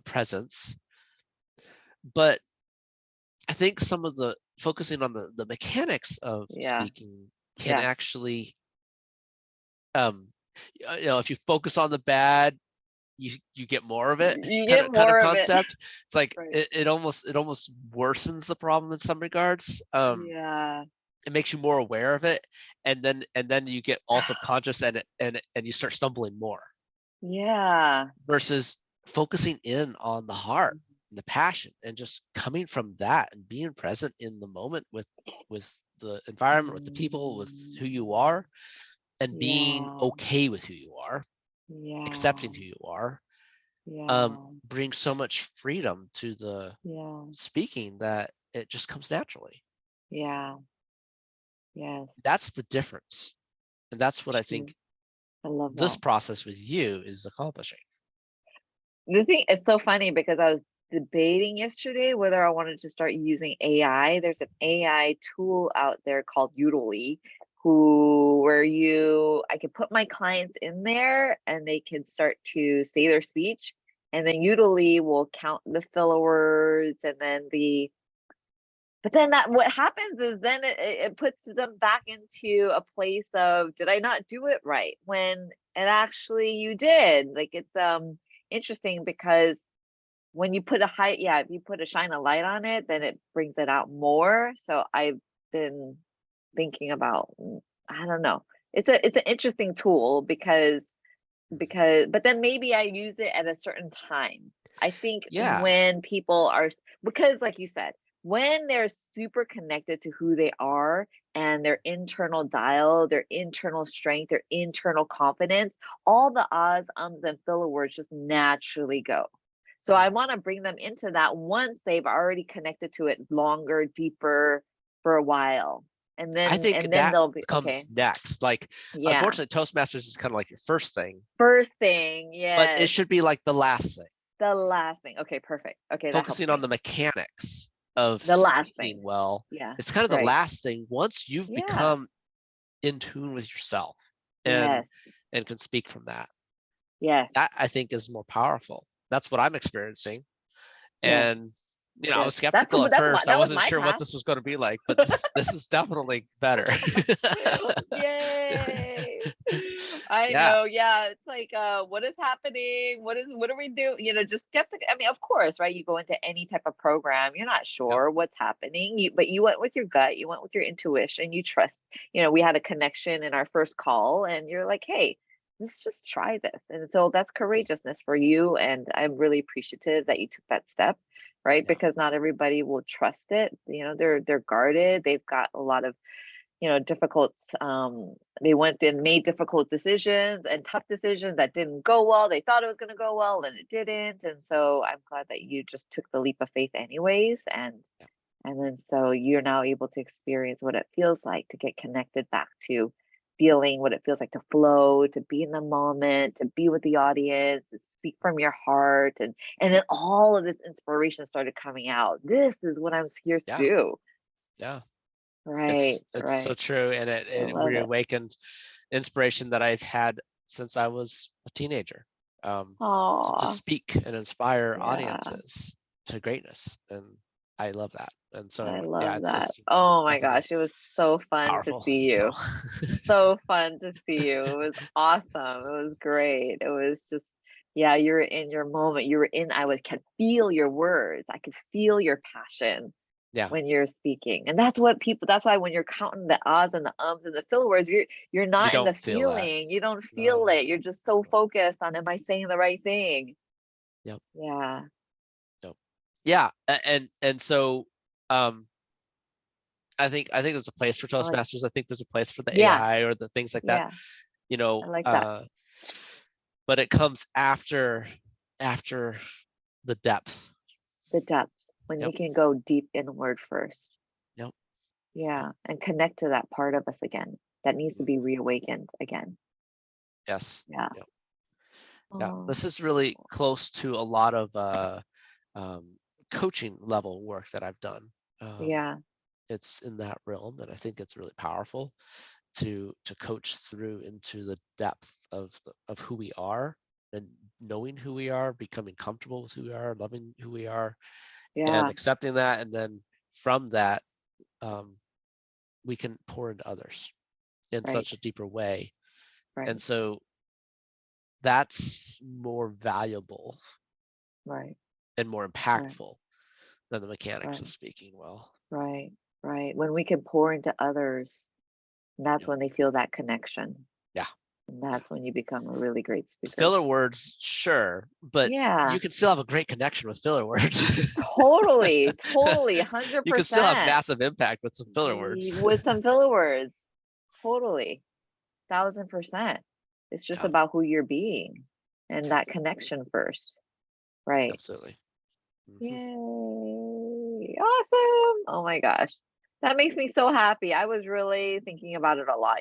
presence. But I think some of the focusing on the mechanics of Yeah. speaking can Yeah. actually, if you focus on the bad, you get more of it, You kind get of more of it. concept. It's like Right. it almost worsens the problem in some regards. Yeah. It makes you more aware of it, and then you get all subconscious, and you start stumbling more Yeah. versus focusing in on the heart and the passion and just coming from that and being present in the moment with the environment, with the people, with who you Mm. are, and being Yeah. okay with who you are, Yeah. accepting who you are, Yeah. brings so much freedom to the Yeah. speaking that it just comes naturally. Yeah. Yes. That's the difference, and that's what I True. think I love this that. process with you is accomplishing. The thing, it's so funny because I was debating yesterday whether I wanted to start using AI. There's an AI tool out there called Udemy, I can put my clients in there and they can start to say their speech, and then Udemy will count the filler words, and then but then that what happens is then it puts them back into a place of, did I not do it right? When it actually you did. Like, it's interesting because when you put if you put a shine a light on it, then it brings it out more. So I've been thinking about, I don't know. It's an interesting tool but then maybe I use it at a certain time. I think Yeah, when people are, because like you said, when they're super connected to who they are and their internal dial, their internal strength, their internal confidence, all the ahs, ums, and filler words just naturally go. So I want to bring them into that once they've already connected to it longer, deeper for a while. And I then think and then that they'll be comes okay. next. Like, Yeah. unfortunately, Toastmasters is kind of like your first thing, First thing, but it yes. should be like the last thing. The last thing. Okay, perfect. Okay, that helps Focusing on me. the mechanics of The last speaking thing. well, Yeah, it's kind of the right. last thing once you've Yeah. become in tune with yourself and Yes. can speak from that. Yes. That I think is more powerful. That's what I'm experiencing. Yes. And I Yes. was skeptical at That's my first. I that was wasn't my sure what path. this was going to be like, but this is definitely better. Yay. I Yeah. know. Yeah, it's like what is happening? What do we do? Just skeptic. I mean, of course, right? You go into any type of program, you're not Yep. sure what's happening. But you went with your gut, you went with your intuition, you trust. We had a connection in our first call and you're like, "Hey, let's just try this." And so that's courageousness for you, and I'm really appreciative that you took that step, right? Yeah. Because not everybody will trust it. They're guarded. They've got a lot of difficult they went and made difficult decisions and tough decisions that didn't go well. They thought it was going to go well and it didn't. And so I'm glad that you just took the leap of faith anyways, Yeah. and then so you're now able to experience what it feels like to get connected back to feeling what it feels like to flow, to be in the moment, to be with the audience, to speak from your heart, and then all of this inspiration started coming out. This is what I'm here to Yeah. do. Yeah. Right, It's so right. true, and I it love it. reawakened inspiration that I've had since I was a teenager, to Oh, speak and inspire yeah. audiences to greatness, and I love that. And I so, yeah, love that. it's Oh my definitely gosh, it was so fun to powerful. see So, you. So fun to see you. It was awesome. It was great. It was just, yeah, you were in your moment. Could feel your words. I could feel your passion yeah, when you're speaking. And that's why when you're counting the ahs and the ums and the filler words, you're you not in the don't feel that. feeling. You don't feel No, it. You're just so no. focused on, am I saying the right thing? Yep, Yeah. yep. Yeah, and so, um, I think there's a place for I like, Toastmasters. I think there's a place for the yeah, AI or the things like that. yeah. You know, I like that. uh, but it comes after the depth. The depth, when Yep, you can go deep inward first. yep, yep. Yeah, and connect to that part of us again that needs to Mhm. be reawakened again. Yes. Yeah. Yep. Yeah. Oh, This is really close to a lot of um, coaching level work that I've done. Um, yeah. it's in that realm, and I think it's really powerful to coach through into the depth of who we are, and knowing who we are, becoming comfortable with who we are, loving who we are, and Yeah. accepting that. And then from that, we can pour into others in Right. such a deeper way. Right. And so that's more valuable Right. and more Right. impactful than the mechanics Right. of speaking well. Right. Right. When we can pour into others, that's Yep. when they feel that connection. Yeah. And Yeah. that's when you become a really great speaker. Filler words, sure, but Yeah. you can still have a great connection with filler words. Totally. Totally. You can still have 100%. massive impact with some filler words. With some filler words. Totally. 1000%. It's just Yeah, about who you're being and yeah, that connection first. Right. absolutely. Mhm. Yay. Awesome. Oh my gosh. That makes me so happy. I was really thinking about it a lot